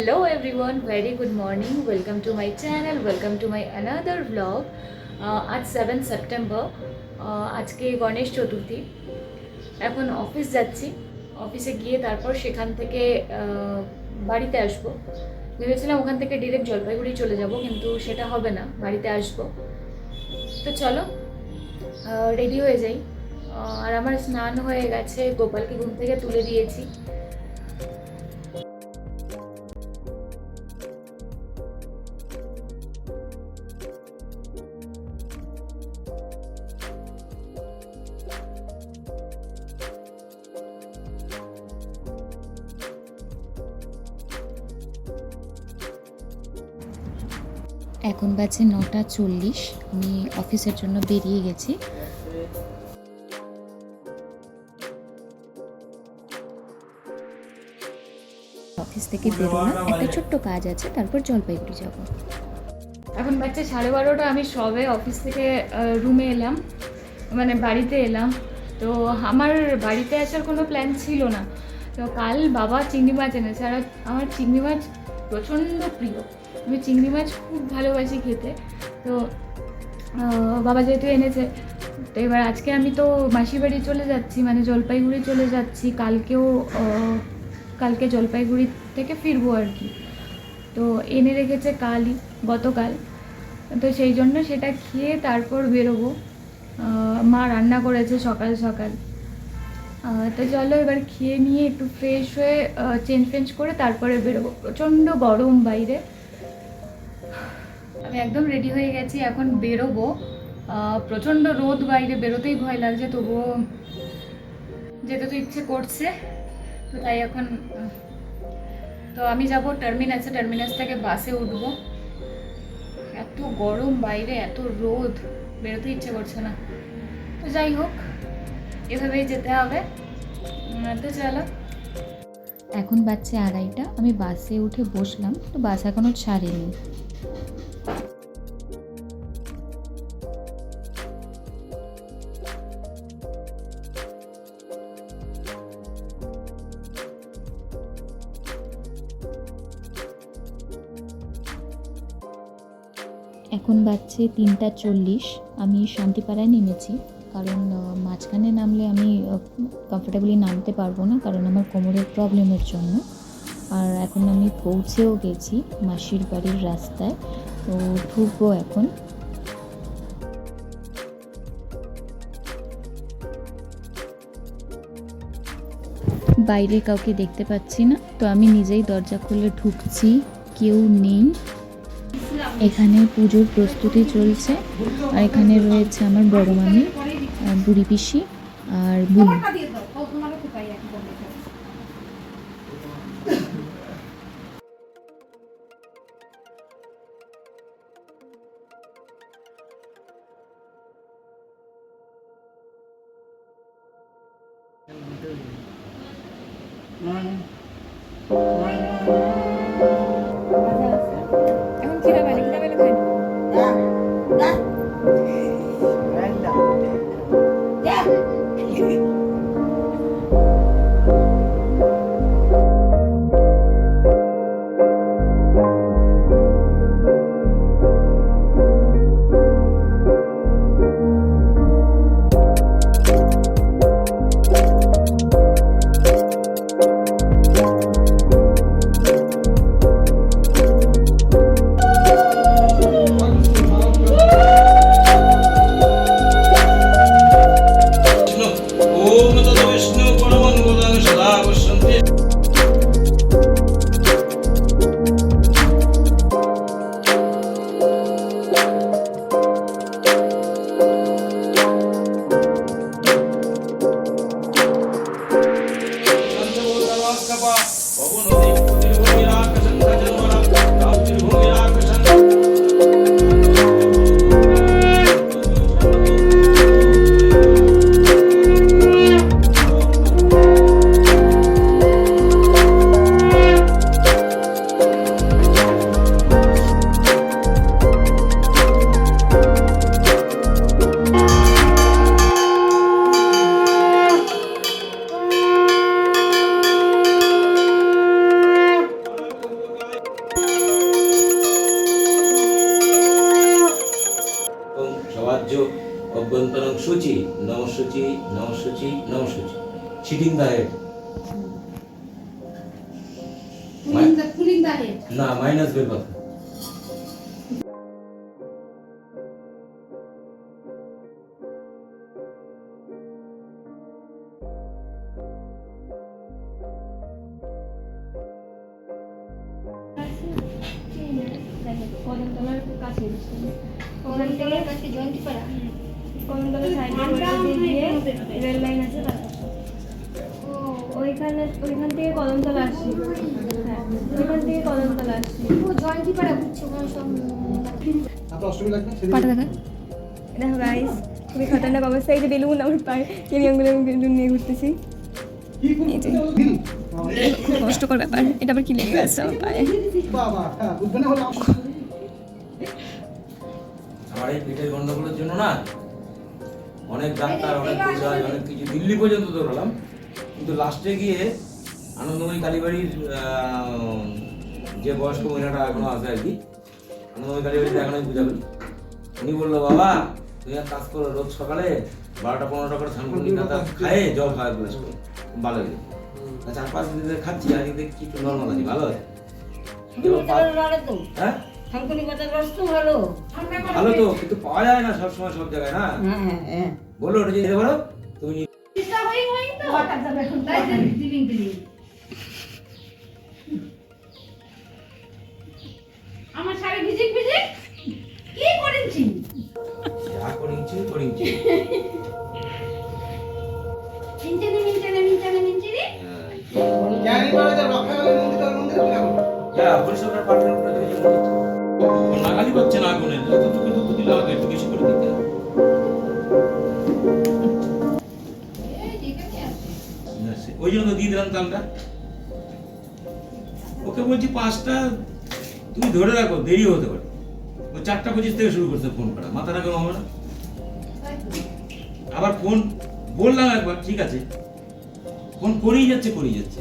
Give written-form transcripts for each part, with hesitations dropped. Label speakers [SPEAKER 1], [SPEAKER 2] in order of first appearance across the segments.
[SPEAKER 1] Hello everyone, very good morning. Welcome to my channel. Welcome to my another vlog. আজ 7 September, আজকে গণেশ চতুর্থী। এখন office যাচ্ছি, অফিসে গিয়ে তারপর সেখান থেকে বাড়িতে আসব। ভেবেছিলাম ওখান থেকে ডিরেক্ট জলপাইগুড়ি চলে যাব, কিন্তু সেটা হবে না, বাড়িতে আসব। তো চলো রেডি হয়ে যাই। আর আমার স্নান হয়ে গেছে, গোপালকে ঘুম থেকে তুলে দিয়েছি। এখন বাজে 9:40। আমি অফিসের জন্য বেরিয়ে গেছি। অফিস থেকে বেরোলাম, একটা ছোট্ট কাজ আছে, তারপর জলপাইগুড়ি যাব। এখন বাজে 12:30। আমি সবে অফিস থেকে রুমে এলাম, মানে বাড়িতে এলাম। তো আমার বাড়িতে আসার কোনো প্ল্যান ছিল না। তো কাল বাবা চিংড়ি মাছ এনেছে, আর আমার চিংড়ি মাছ প্রচণ্ড প্রিয়। আমি চিংড়ি মাছ খুব ভালোবাসি খেতে। তো বাবা যেহেতু এনেছে, তো এবার আজকে আমি তো মাসির বাড়ি চলে যাচ্ছি, মানে জলপাইগুড়ি চলে যাচ্ছি। কালকে জলপাইগুড়ি থেকে ফিরবো আর কি। তো এনে রেখেছে গতকাল। তো সেই জন্য সেটা খেয়ে তারপর বেরোবো। মা রান্না করেছে সকাল সকাল। তো চলো এবার খেয়ে নিয়ে একটু ফ্রেশ হয়ে চেঞ্জ করে তারপরে বেরোবো। প্রচণ্ড গরম বাইরে। আমি একদম রেডি হয়ে গেছি, এখন বেরোবো। প্রচণ্ড রোদ বাইরে, বেরোতেই ভয় লাগছে, তবুও যেতে তো ইচ্ছে করছে। তো তাই এখন তো আমি যাব টার্মিনাসে, টার্মিনাস থেকে বাসে উঠবো। এত গরম বাইরে, এত রোদ, বেরোতে ইচ্ছে করছে না। তো যাই হোক, এভাবেই যেতে হবে। তো চলো। এখন বাজছে 2:30। আমি বাসে উঠে বসলাম, তো বাস এখনও ছাড়েনি। এখন বাজছে 3:40। আমি শান্তিপাড়ায় নেমেছি, কারণ মাঝখানে নামলে আমি কমফোর্টেবলি নামতে পারবো না, কারণ আমার কোমরের প্রবলেমের জন্য। আর এখন আমি পৌঁছেও গেছি মাসির বাড়ির রাস্তায়। তো ঢুকবো এখন। বাইরে কাউকে দেখতে পাচ্ছি না, তো আমি নিজেই দরজা খুলে ঢুকছি। কেউ নেই। এখানে পুজোর প্রস্তুতি চলছে, আর এখানে রয়েছে আমার বড় মামি, বুড়ি পিসি আর বুনি। এখন খিদা পেলে খাই।
[SPEAKER 2] অভ্যন্তরং শুচি নমশুচি নমশুচি নমশুচি cheating the head
[SPEAKER 3] Pulling the head.
[SPEAKER 2] না মাইনাস বের কথা
[SPEAKER 4] কদমতলার কাছে ওখান থেকে
[SPEAKER 3] কাছে জয়ন্তী পাড়া।
[SPEAKER 4] কদমতলার সাইডে গিয়ে রেল লাইন আছে তার পাশে। ওইখান থেকে কদমতলা আসছি। হ্যাঁ ওইখান থেকে কদমতলা আসছি।
[SPEAKER 3] ও জয়ন্তী পাড়া বুঝছো ওখানে সব
[SPEAKER 1] পাটা দেখা
[SPEAKER 4] দেখো গাইস খুবই খতরনাক অবস্থা। এই যে বেলুন আমার পায়ে আমি আঙুলে বেলুন নিয়ে ঘুরতেছি। এই যে খুব কষ্টকর ব্যাপার। এটা আবার কি লেগে গেছে আমার পায়ে।
[SPEAKER 2] আমার এই পেটের গন্ডগোলের জন্য না অনেক ডাক্তার অনেক পূজা অনেক কিছু দিল্লি পর্যন্ত দৌড়ালাম, কিন্তু লাস্টে গিয়ে আনন্দময়ী কালীবাড়ির যে বয়স্ক মহিলাটা এখনো আছে আর কি, আনন্দময়ী কালীবাড়িতে এখনোই পূজা করি, উনি বললো বাবা তুমি এক কাজ করো, রোজ সকালে 12টা-15টা করে ছানকুনি কাঁচা খায়ে জল খাওয়া গ্লাস করে ভালো লাগে। 4-5 দিন ধরে খাচ্ছি, আজকে দেখছি একটু নর্মাল আছি, ভালো আছে। হ্যাঁ ভালো তো, কিন্তু পাওয়া যায় না সবসময় সব জায়গায় না। বলো ওটা যেতে পারো তুমি।
[SPEAKER 3] আমার শাড়ি ভিজিক ভিজিক কি করেছি
[SPEAKER 2] যা করিছি
[SPEAKER 3] মিনচানে
[SPEAKER 2] হ্যাঁ পরিষ্কার পাঠের উপরে তৈরি করেছি। নাগালি করছে না আগুনে, যতটুকু দুঃখ দিলে হবে, একটু বেশি করে দিতে হবে। ওই জন্য দিয়ে দিলাম তালটা। ওকে বলছি 5টা তুমি ধরে রাখো, দেরি হতে পারে। ও 4:25 থেকে শুরু করছে ফোন করা, মাথা রাখো হবে না। আবার ফোন বললাম একবার, ঠিক আছে, ফোন করেই যাচ্ছে।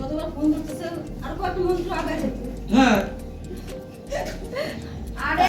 [SPEAKER 3] কতবার ফোন করতেছে আর কত মন্ত্র আগায় যাচ্ছে
[SPEAKER 2] হ্যাঁ
[SPEAKER 3] আরে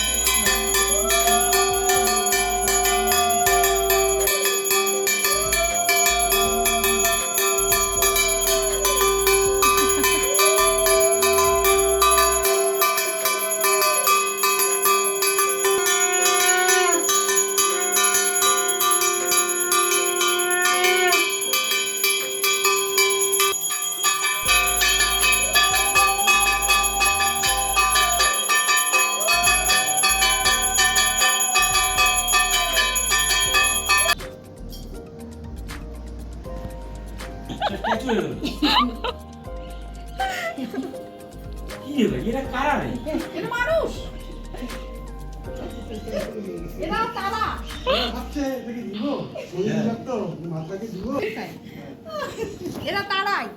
[SPEAKER 2] কি রে ভাই, এরা কারা রে?
[SPEAKER 3] এটা মানুষ এরা তারা এরা তারাই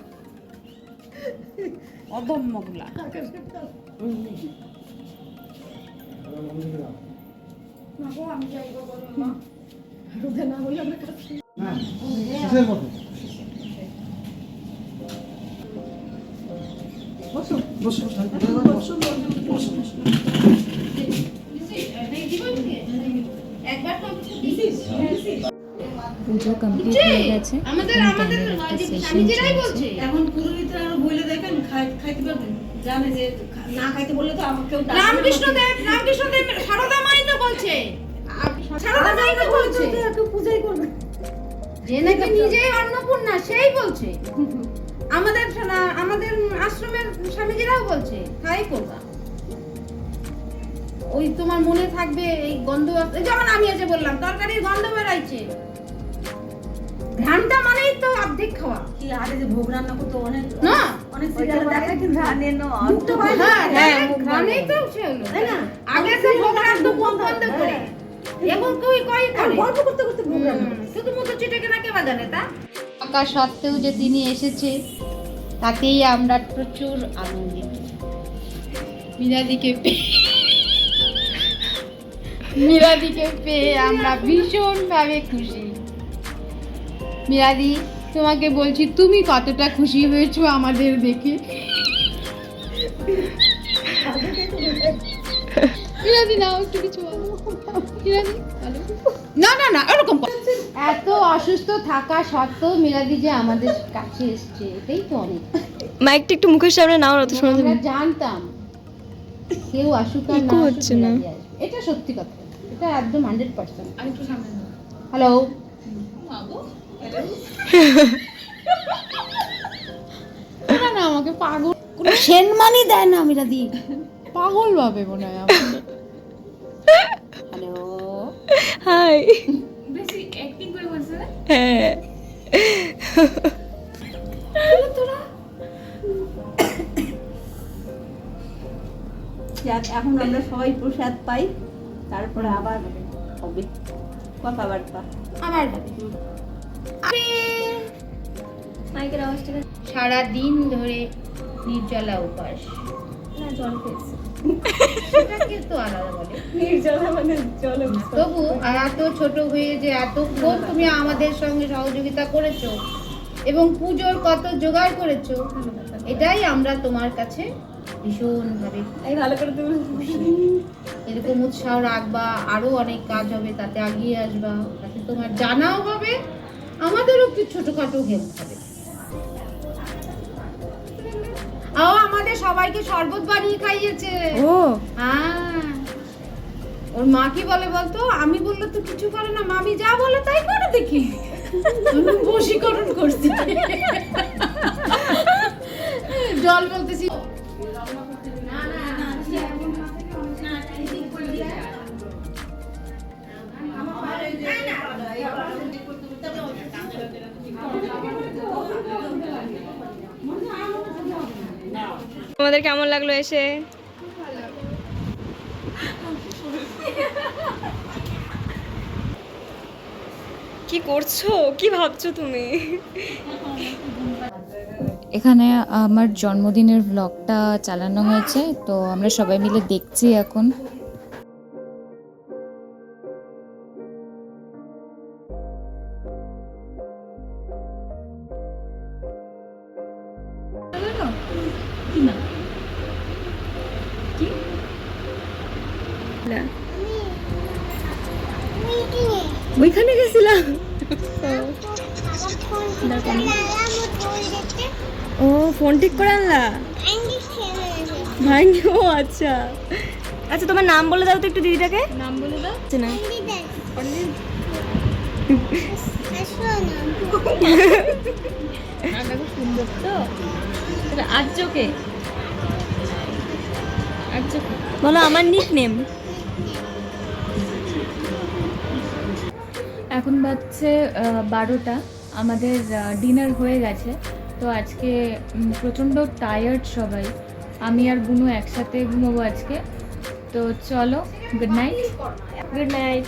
[SPEAKER 3] অদম্যগুলা আমি যাইবো বলুন মা রোদে না হইলে আমরা কাছে
[SPEAKER 1] পুজো কমপ্লিট হয়ে গেছে।
[SPEAKER 3] আমাদের স্বামীজিরাই বলছে এখন পুরোহিতরা আরো বলে দেখেন খাইতে পারবেন, জানে যে না খাইতে বললে তো আমাকে রামকৃষ্ণ দেব সারদা মাই তো বলছে, সারদা মাই তো বলছে একটু পূজাই করবে, যে নাকি নিজেই অন্নপূর্ণা সেই বলছে। আমাদের আশ্রমের স্বামীজিরাও বলছে তাই করবা। ওই তোমার মনে থাকবে এই গন্ধ, যেমন আমি এসে বললাম তরকারির গন্ধ বেরাইছে, ঘ্রাণটা মানেই তো অর্ধেক খাওয়া।
[SPEAKER 5] কি আরে যে ভোগ রান্না করতে অনেক
[SPEAKER 3] না
[SPEAKER 5] অনেক সিরিয়াল দেখে কি ঘ্রাণে নো
[SPEAKER 3] মুখটা বাইরে, হ্যাঁ ঘ্রাণেই তো সে হলো, তাই না? আগে তো ভোগ রান্না মুখ বন্ধ করে, এখন কই করে
[SPEAKER 5] গল্প করতে করতে ভোগ রান্না
[SPEAKER 3] শুধু মুখ চিটেকে না কে বাজানে তা।
[SPEAKER 6] থাকা সত্ত্বেও যে তিনি এসেছে তাতেই আমরা প্রচুর আনন্দিত। মীরাদিকে পেয়ে আমরা ভীষণভাবে খুশি। মীরাদি, তোমাকে বলছি তুমি কতটা খুশি হয়েছো আমাদের দেখে। মীরাদি নাও একটু কিছু বলো। মীরাদি বলো। না ওরকম এত অসুস্থ থাকা সত্ত্বেও মিলাদি যে আমাদের কাছে এসছে এটাই তো অনেক।
[SPEAKER 4] মাইকটা একটু মুখের সামনে নাও, অত শোনা যাবে
[SPEAKER 6] আমরা
[SPEAKER 4] না।
[SPEAKER 6] জানতাম কেউ আসুক আর
[SPEAKER 4] Echo
[SPEAKER 6] না
[SPEAKER 4] হচ্ছে
[SPEAKER 6] আসুক
[SPEAKER 4] না।
[SPEAKER 6] মিলাদি আসবে। এটা সত্যি কথা, এটা একদম 100%।
[SPEAKER 1] আরেকটু সামনে নাও।
[SPEAKER 6] হ্যালো, না আমাকে পাগল,
[SPEAKER 3] কোনো সেনমানি দেয় না মিলাদি।
[SPEAKER 6] পাগল ভাবে মনে হয়। Hello,
[SPEAKER 4] high.
[SPEAKER 1] বেশি অ্যাক্টিং করে বলছে না?
[SPEAKER 4] হ্যাঁ
[SPEAKER 5] যাক, এখন আমরা সবাই প্রসাদ পাই, তারপরে আবার হবে কথাবার্তা।
[SPEAKER 3] আমার বাড়ি।
[SPEAKER 4] মাইকের আওয়াজটা
[SPEAKER 6] সারা দিন ধরে নির্জলা উপাস,
[SPEAKER 4] না, জল খেয়েছি।
[SPEAKER 6] সেটাকে তো আলাদা বলে।
[SPEAKER 4] নির্জলা মানে জল।
[SPEAKER 6] তবু এত ছোট হয়ে যে এতক্ষণ তুমি আমাদের সঙ্গে সহযোগিতা করেছো এবং পুজোর কত জোগাড় করেছো, এটাই আমরা তোমার কাছে ভীষণভাবে
[SPEAKER 4] এই ভালো করে তুমি
[SPEAKER 6] এরকম উৎসাহ রাখবা, আরো অনেক কাজ হবে, তাতে এগিয়ে আসবা, তাতে তোমার জানাও হবে, আমাদেরও একটু ছোটখাটো হেল্প হবে। আমাদের সবাইকে শরবত বানিয়ে খাইয়েছে।
[SPEAKER 4] ও
[SPEAKER 6] হ্যাঁ, ওর মা কি বলে বলতো, আমি বললে তো কিছু করে না, মামি যা বলে তাই করে দেখি। আমি বশীকরণ করছি। জল বলতেছি
[SPEAKER 4] তোমাদের কেমন লাগলো এসে? কি করছো, কি ভাবছো তুমি?
[SPEAKER 1] এখানে আমার জন্মদিনের ব্লগটা চালানো হয়েছে, তো আমরা সবাই মিলে দেখছি এখন।
[SPEAKER 4] ওইখানে গেছিলাম। ও ফোন ঠিক করে আনলা? ভাঙ্গি, ও আচ্ছা আচ্ছা। তোমার নাম বলে দাও তো একটু দিদিটাকে।
[SPEAKER 1] নাম বলে দাও।
[SPEAKER 4] না
[SPEAKER 1] খুব সুন্দর তো। আর চোখে
[SPEAKER 4] বলো আমার নিক নেম।
[SPEAKER 1] এখন বাজছে 12টা, আমাদের ডিনার হয়ে গেছে। তো আজকে প্রচণ্ড টায়ার্ড সবাই, আমি আর বুনু একসাথে ঘুমোবো আজকে। তো চলো, গুড নাইট।
[SPEAKER 4] Good night.